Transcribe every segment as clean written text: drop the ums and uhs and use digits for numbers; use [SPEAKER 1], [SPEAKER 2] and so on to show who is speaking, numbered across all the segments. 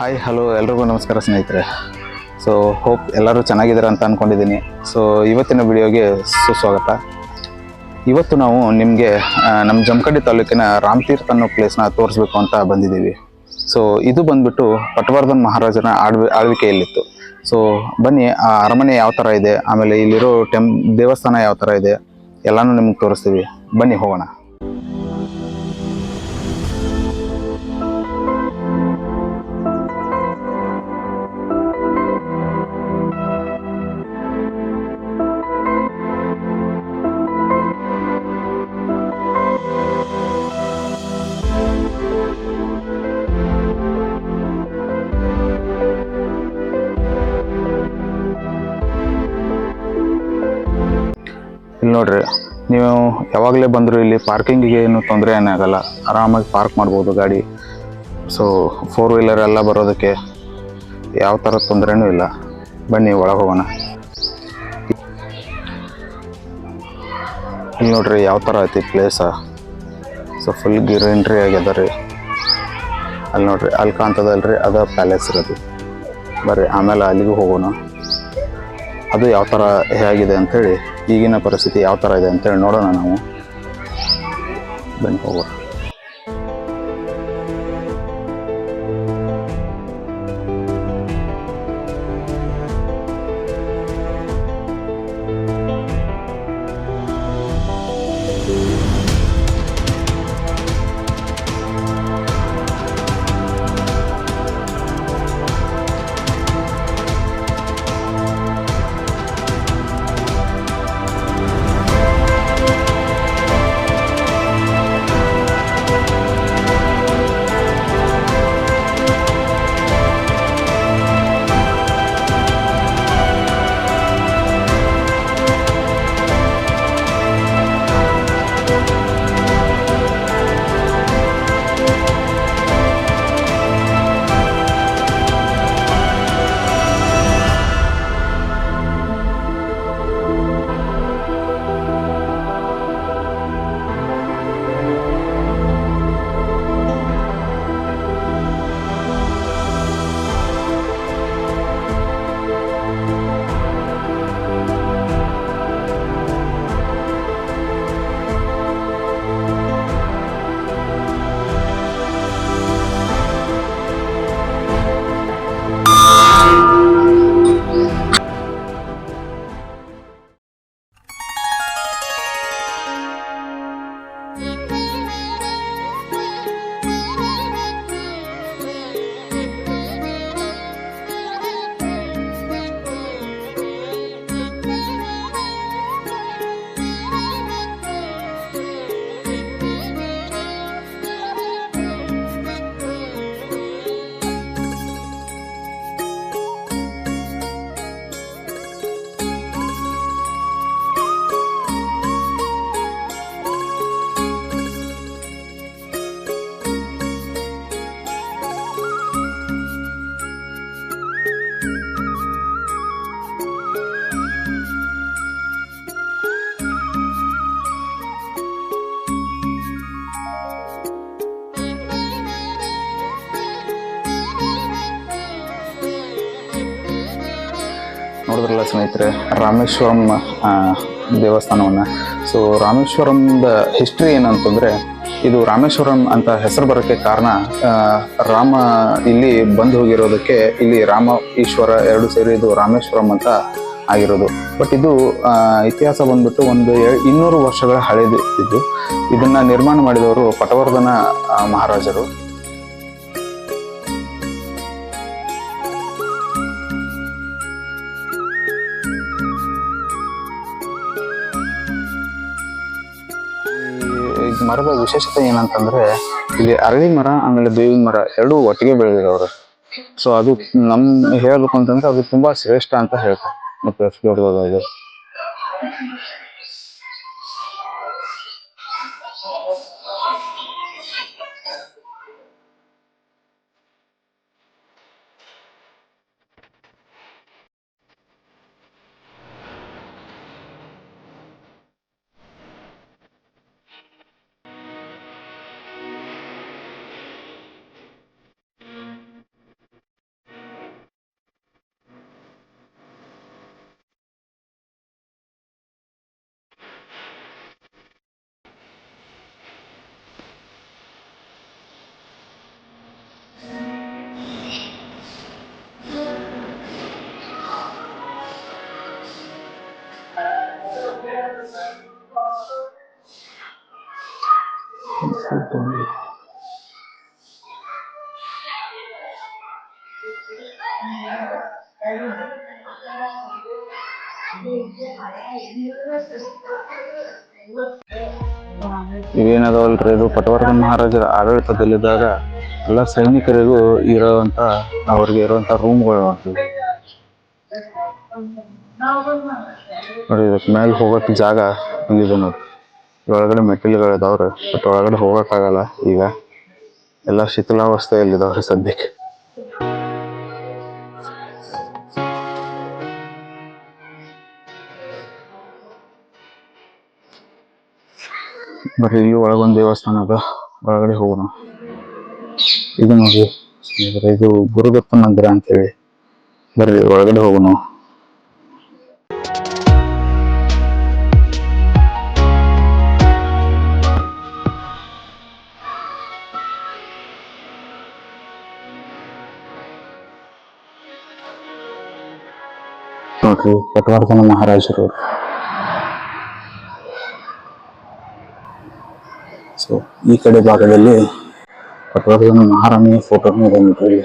[SPEAKER 1] Hi hello ಎಲ್ರಿಗೂ ನಮಸ್ಕಾರ ಸ್ನೇಹಿತರೆ. ಸೊ ಹೋಪ್ ಎಲ್ಲರೂ ಚೆನ್ನಾಗಿದ್ದಾರೆ ಅಂತ ಅಂದ್ಕೊಂಡಿದ್ದೀನಿ. ಸೊ ಇವತ್ತಿನ ವಿಡಿಯೋಗೆ ಸುಸ್ವಾಗತ. ಇವತ್ತು ನಾವು ನಿಮಗೆ ನಮ್ಮ ಜಮಖಂಡಿ ತಾಲೂಕಿನ ರಾಮತೀರ್ಥ ಅನ್ನೋ ಪ್ಲೇಸ್ನ ತೋರಿಸ್ಬೇಕು ಅಂತ ಬಂದಿದ್ದೀವಿ. ಸೊ ಇದು ಬಂದ್ಬಿಟ್ಟು ಪಟವರ್ಧನ್ ಮಹಾರಾಜನ ಆಳ್ವಿಕೆಯಲ್ಲಿತ್ತು. ಸೊ ಬನ್ನಿ, ಆ ಅರಮನೆ ಯಾವ ಥರ ಇದೆ, ಆಮೇಲೆ ಇಲ್ಲಿರೋ ದೇವಸ್ಥಾನ ಯಾವ ಥರ ಇದೆ ಎಲ್ಲನೂ ನಿಮ್ಗೆ ತೋರಿಸ್ತೀವಿ. ಬನ್ನಿ ಹೋಗೋಣ. ಇಲ್ಲಿ ನೋಡ್ರಿ, ನೀವು ಯಾವಾಗಲೇ ಬಂದರೂ ಇಲ್ಲಿ ಪಾರ್ಕಿಂಗಿಗೆ ಏನು ತೊಂದರೆ ಏನಾಗಲ್ಲ. ಆರಾಮಾಗಿ ಪಾರ್ಕ್ ಮಾಡ್ಬೋದು ಗಾಡಿ. ಸೊ 4 ವೀಲರ್ ಎಲ್ಲ ಬರೋದಕ್ಕೆ ಯಾವ ಥರ ತೊಂದರೆನೂ ಇಲ್ಲ. ಬನ್ನಿ ಒಳಗೆ ಹೋಗೋಣ. ಇಲ್ಲಿ ನೋಡ್ರಿ ಯಾವ ಥರ ಐತಿ ಪ್ಲೇಸ. ಸೊ ಫುಲ್ ಗ್ರೀನ್ರಿ ಆಗ್ಯದ ರೀ. ಅಲ್ಲಿ ನೋಡ್ರಿ, ಅಲ್ಲಿ ಕಾಣ್ತದಲ್ರಿ, ಅದ ಪ್ಯಾಲೇಸ್ ಇರೋದು. ಬರ್ರಿ ಆಮೇಲೆ ಅಲ್ಲಿಗೂ ಹೋಗೋಣ. ಅದು ಯಾವ ಥರ ಹೇಗಿದೆ ಅಂಥೇಳಿ, ಈಗಿನ ಪರಿಸ್ಥಿತಿ ಯಾವ ಥರ ಇದೆ ಅಂತೇಳಿ ನೋಡೋಣ ನಾವು. ಬನ್ನಿ ಹೋಗೋಣ. ನೋಡಿದ್ರಲ್ಲ ಸ್ನೇಹಿತರೆ, ರಾಮೇಶ್ವರಂ ದೇವಸ್ಥಾನವನ್ನು. ಸೊ ರಾಮೇಶ್ವರಂದ ಹಿಸ್ಟ್ರಿ ಏನಂತಂದರೆ, ಇದು ರಾಮೇಶ್ವರಂ ಅಂತ ಹೆಸರು ಬರೋಕ್ಕೆ ಕಾರಣ, ರಾಮ ಇಲ್ಲಿ ಬಂದು ಹೋಗಿರೋದಕ್ಕೆ ಇಲ್ಲಿ ರಾಮ ಈಶ್ವರ ಎರಡು ಸೇರಿ ಇದು ರಾಮೇಶ್ವರಂ ಅಂತ ಆಗಿರೋದು. ಬಟ್ ಇದು ಇತಿಹಾಸ ಬಂದ್ಬಿಟ್ಟು ಒಂದು 200 ವರ್ಷಗಳ ಹಳೆದು. ಇದನ್ನು ನಿರ್ಮಾಣ ಮಾಡಿದವರು ಪಟವರ್ಧನ ಮಹಾರಾಜರು. ಮರದ ವಿಶೇಷತೆ ಏನಂತಂದ್ರೆ, ಇಲ್ಲಿ ಅರಳಿ ಮರ ಆಮೇಲೆ ಬೇವಿನ ಮರ ಎರಡೂ ಒಟ್ಟಿಗೆ ಬೆಳೆದಿರೋರು. ಸೊ ಅದು ಹೇಳ್ಬೇಕು ಅಂತಂದ್ರೆ ಅದು ತುಂಬಾ ಶ್ರೇಷ್ಠ ಅಂತ ಹೇಳ್ತಾರೆ. ಮತ್ತೆ ಇವೇನದವಲ್ರಿ, ಇದು ಪಟವರ್ಧನ ಮಹಾರಾಜರ ಆಡಳಿತದಲ್ಲಿದ್ದಾಗ ಎಲ್ಲ ಸೈನಿಕರಿಗೂ ಇರೋವಂಥ, ಅವ್ರಿಗೆ ಇರುವಂಥ ರೂಮ್ಗಳು ನೋಡ್ತೀವಿ ನೋಡಿ. ಇದಕ್ಕೆ ಮೇಲೆ ಹೋಗೋಕೆ ಜಾಗ ಇದೆ ನೋಡಿ. ಒಳಗಡೆ ಮೆಟ್ಟಿಲುಗಳಿದಾವ್ರಿ, ಬಟ್ ಒಳಗಡೆ ಹೋಗೋಕ್ಕಾಗಲ್ಲ ಈಗ, ಎಲ್ಲ ಶಿಥಿಲಾವಸ್ಥೆಯಲ್ಲಿದ್ದಾವ್ರಿ ಸದ್ಯಕ್ಕೆ. ಬರ್ರಿ, ಇಲ್ಲಿ ಒಳಗೊಂದು ದೇವಸ್ಥಾನ ಅದ, ಒಳಗಡೆ ಹೋಗೋಣ. ಇದು ನೋಡಿ ಸ್ನೇಹಿತರೆ, ಇದು ಗುರುದತ್ತ ಮಂದಿರ ಅಂತೇಳಿ. ಬರ್ರಿ ಒಳಗಡೆ ಹೋಗೋಣ. ನೋಡ್ರಿ, ಪಟವರ್ಧನ ಮಹಾರಾಜರು. ಸೊ ಈ ಕಡೆ ಭಾಗದಲ್ಲಿ ಪಟವರ್ಧನ ಮಹಾರಾಣಿಯ ಫೋಟೋನು ಇದೆ ನೋಡ್ರಿ.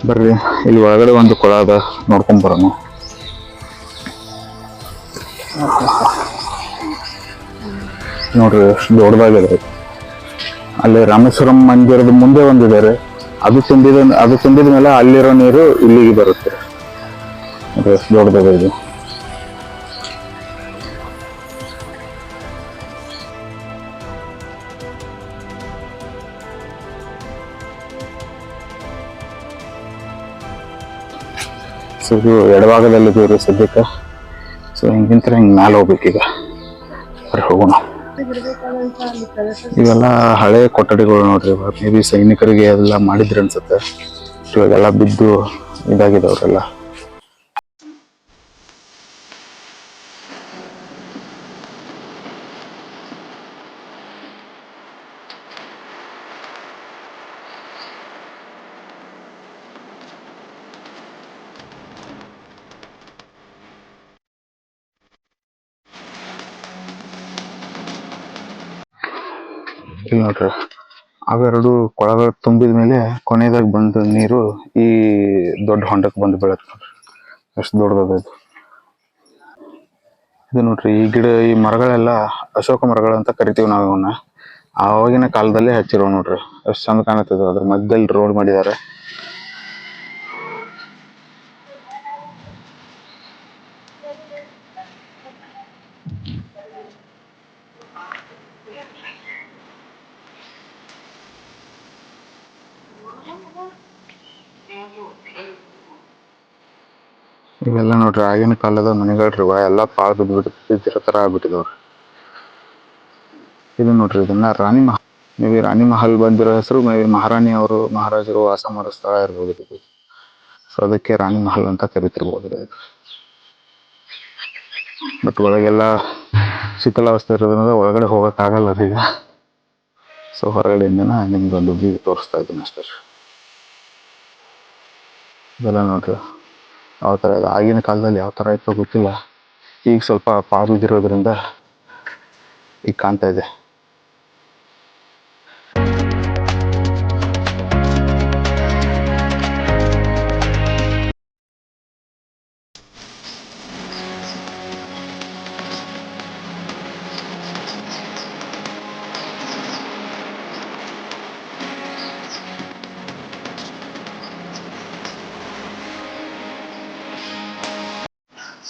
[SPEAKER 1] ಬರ್ರಿ, ಇಲ್ಲಿ ಒಳಗಡೆ ಒಂದು ಕೊಳ ಅದ, ನೋಡ್ಕೊಂಡ್ ಬರೋಣ. ನೋಡ್ರಿ ಎಷ್ಟು ದೊಡ್ಡದಾಗಿದೆ. ಅಲ್ಲಿ ರಾಮೇಶ್ವರಂ ಮಂದಿರದ ಮುಂದೆ ಒಂದಿದೆ, ಅದು ತುಂಬಿದ ಮೇಲೆ ಅಲ್ಲಿರೋ ನೀರು ಇಲ್ಲಿಗೆ ಬರುತ್ತೆ. ನೋಡ್ರಿ ಎಷ್ಟು ದೊಡ್ಡದಾಗಿದೆ ಇದು. ಸೊ ಇದು ಎಡಭಾಗದಲ್ಲಿದ್ದೀವ್ರಿ ಸದ್ಯಕ್ಕೆ. ಸೊ ಹಿಂಗಿಂತ ಹಿಂಗೆ ಮ್ಯಾಲೆ ಹೋಗ್ಬೇಕೀಗ. ಬರೀ ಹೋಗೋಣ. ಇವೆಲ್ಲ ಹಳೆ ಕೊಠಡಿಗಳು ನೋಡ್ರಿ, ಮೇ ಬಿ ಸೈನಿಕರಿಗೆ ಎಲ್ಲ ಮಾಡಿದ್ರಿ ಅನ್ಸುತ್ತೆ. ಇವಾಗೆಲ್ಲ ಬಿದ್ದು ಇದಾಗಿದವ್ರೆಲ್ಲ. ಇಲ್ಲಿ ನೋಡ್ರಿ, ಅವೆರಡು ಕೊಳಗಳು ತುಂಬಿದ ಮೇಲೆ ಕೊನೆಯದಾಗಿ ಬಂದ ನೀರು ಈ ದೊಡ್ಡ ಹೊಂಡಕ್ಕೆ ಬಂದು ಬೀಳತ್ತೆ ನೋಡ್ರಿ. ಎಷ್ಟು ದೊಡ್ಡದ ಇದು. ಇದು ನೋಡ್ರಿ, ಈ ಮರಗಳೆಲ್ಲ ಅಶೋಕ ಮರಗಳು ಅಂತ ಕರಿತೀವಿ ನಾವು ಇವನ್ನ. ಆವಾಗಿನ ಕಾಲದಲ್ಲೇ ಹಚ್ಚಿರೋ ನೋಡ್ರಿ, ಎಷ್ಟು ಚಂದ ಕಾಣುತ್ತದೆ. ಅದ್ರ ಮಧ್ಯದಲ್ಲಿ ರೋಡ್ ಮಾಡಿದ್ದಾರೆ. ಇವೆಲ್ಲ ನೋಡ್ರಿ ಆಗಿನ ಕಾಲದ ಮನೆಗಳ್ರಿ, ಎಲ್ಲ ಪಾಳು ಬಿದ್ದಿರೋ ತರ ಆಗ್ಬಿಟ್ಟಿದವ್ರಿ. ಇದು ನೋಡ್ರಿ, ಇದನ್ನ ರಾಣಿ ಮಹಲ್, ಮೇ ಬಿ ರಾಣಿ ಮಹಲ್ ಬಂದಿರೋ ಹೆಸರು ಮೇ ಬಿ ಮಹಾರಾಣಿ ಅವರು ಮಹಾರಾಜರು ವಾಸ ಮಾಡೋ ಸ್ಥಳ ಇರ್ಬೋದು ಇದು. ಸೊ ಅದಕ್ಕೆ ರಾಣಿ ಮಹಲ್ ಅಂತ ಕರಿತಿರ್ಬೋದು ಇದು. ಬಟ್ ಒಳಗೆಲ್ಲ ಶಿಥಿಲಾವಸ್ಥೆ ಇರೋದ್ರಿಂದ ಒಳಗಡೆ ಹೋಗೋಕ್ಕಾಗಲ್ಲ ಅದೀಗ. ಸೊ ಹೊರಗಡೆಯಿಂದ ನಿಮ್ಗೊಂದು ವ್ಯೂ ತೋರಿಸ್ತಾ ಇದ್ದೀನಿ ಅಷ್ಟೇ. ಇದೆಲ್ಲ ನೋಡ್ರಿ ಯಾವ ಥರ, ಆಗಿನ ಕಾಲದಲ್ಲಿ ಯಾವ ಥರ ಇತ್ತು ಗೊತ್ತಿಲ್ಲ. ಈಗ ಸ್ವಲ್ಪ ಪಾರು ಬಿದ್ದಿರೋದ್ರಿಂದ ಈಗ ಕಾಣ್ತಾ ಇದೆ.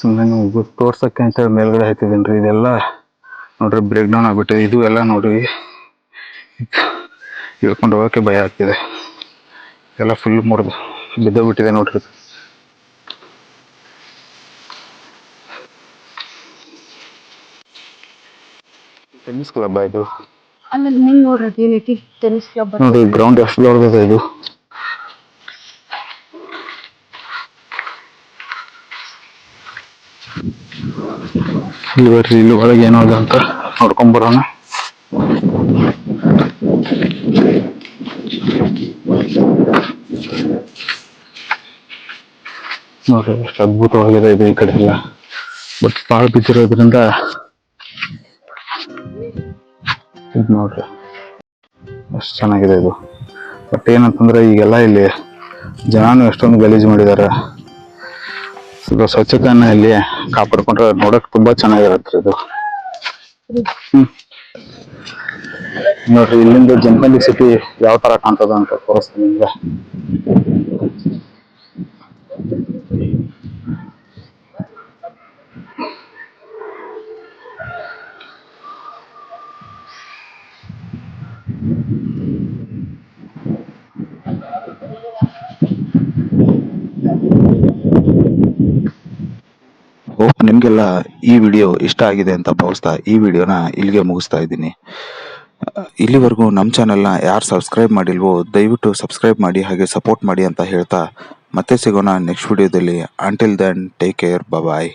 [SPEAKER 1] ಸುಮ್ಮನೆ ನೀವು ತೋರ್ಸಕ್ಕೆ ಅಂತ ಮೇಲ್ಗಡೆ ಹಾಕಿದ್ದೀನಿ. ಇದೆಲ್ಲ ನೋಡ್ರಿ ಬ್ರೇಕ್ ಡೌನ್ ಆಗ್ಬಿಟ್ಟಿದೆ. ಇದು ಎಲ್ಲ ನೋಡ್ರಿ ಇಳ್ಕೊಂಡು ಹೋಗೋಕ್ಕೆ ಭಯ ಆಗ್ತಿದೆ. ಎಲ್ಲ ಫುಲ್ ಮುರಿದು ಬಿದ್ದೋಗ್ಬಿಟ್ಟಿದೆ ನೋಡ್ರಿ. ಟೆನ್ನಿಸ್ ಕ್ಲಬ್ ಇದು. ನೋಡಿ ಗ್ರೌಂಡ್ ಎಷ್ಟು ದೊಡ್ಡದಿದೆ ಇದು. ಇಲ್ಲಿ ಬರ್ರಿ, ಇಲ್ಲಿ ಒಳಗೆ ಏನೋ ಇದೆ ಅಂತ ನೋಡ್ಕೊಂಡ್ ಬರೋಣ. ನೋಡ್ರಿ ಎಷ್ಟು ಅದ್ಭುತವಾಗಿದೆ ಇದು ಈ ಕಡೆ ಎಲ್ಲ. ಬಟ್ ಪಾಳು ಬಿದ್ದಿರೋದ್ರಿಂದ ಇದು ನೋಡ್ರಿ ಎಷ್ಟು ಚೆನ್ನಾಗಿದೆ ಇದು. ಬಟ್ ಏನಂತಂದ್ರೆ ಈಗೆಲ್ಲ ಇಲ್ಲಿ ಜನನು ಎಷ್ಟೊಂದು ಗಲೀಜು ಮಾಡಿದ್ದಾರೆ. ಸ್ವಲ್ಪ ಸ್ವಚ್ಛತೆಯನ್ನ ಇಲ್ಲಿ ಕಾಪಾಡ್ಕೊಂಡ್ರೆ ನೋಡಕ್ ತುಂಬಾ ಚೆನ್ನಾಗಿರತ್ತೆ ಇದು. ನೋಡ್ರಿ ಇಲ್ಲಿಂದ ಜಮಖಂಡಿ ಸಿಟಿ ಯಾವ ತರ ಕಾಣ್ತದ ಅಂತ ತೋರಿಸ್ತೀನಿ ನಿಮ್ಗೆ. ಹೋಪ್ ನಿಮ್ಗೆಲ್ಲ ಈ ವಿಡಿಯೋ ಇಷ್ಟ ಆಗಿದೆ ಅಂತ ಭಾವಿಸ್ತಾ ಈ ವಿಡಿಯೋನ ಇಲ್ಲಿಗೆ ಮುಗಿಸ್ತಾ ಇದ್ದೀನಿ. ಇಲ್ಲಿವರೆಗೂ ನಮ್ಮ ಚಾನೆಲ್ನ ಯಾರು ಸಬ್ಸ್ಕ್ರೈಬ್ ಮಾಡಿಲ್ವೋ ದಯವಿಟ್ಟು ಸಬ್ಸ್ಕ್ರೈಬ್ ಮಾಡಿ, ಹಾಗೆ ಸಪೋರ್ಟ್ ಮಾಡಿ ಅಂತ ಹೇಳ್ತಾ ಮತ್ತೆ ಸಿಗೋಣ ನೆಕ್ಸ್ಟ್ ವಿಡಿಯೋದಲ್ಲಿ. ಅಂಟಿಲ್ ದೆನ್ ಟೇಕ್ ಕೇರ್, ಬಾಯ್.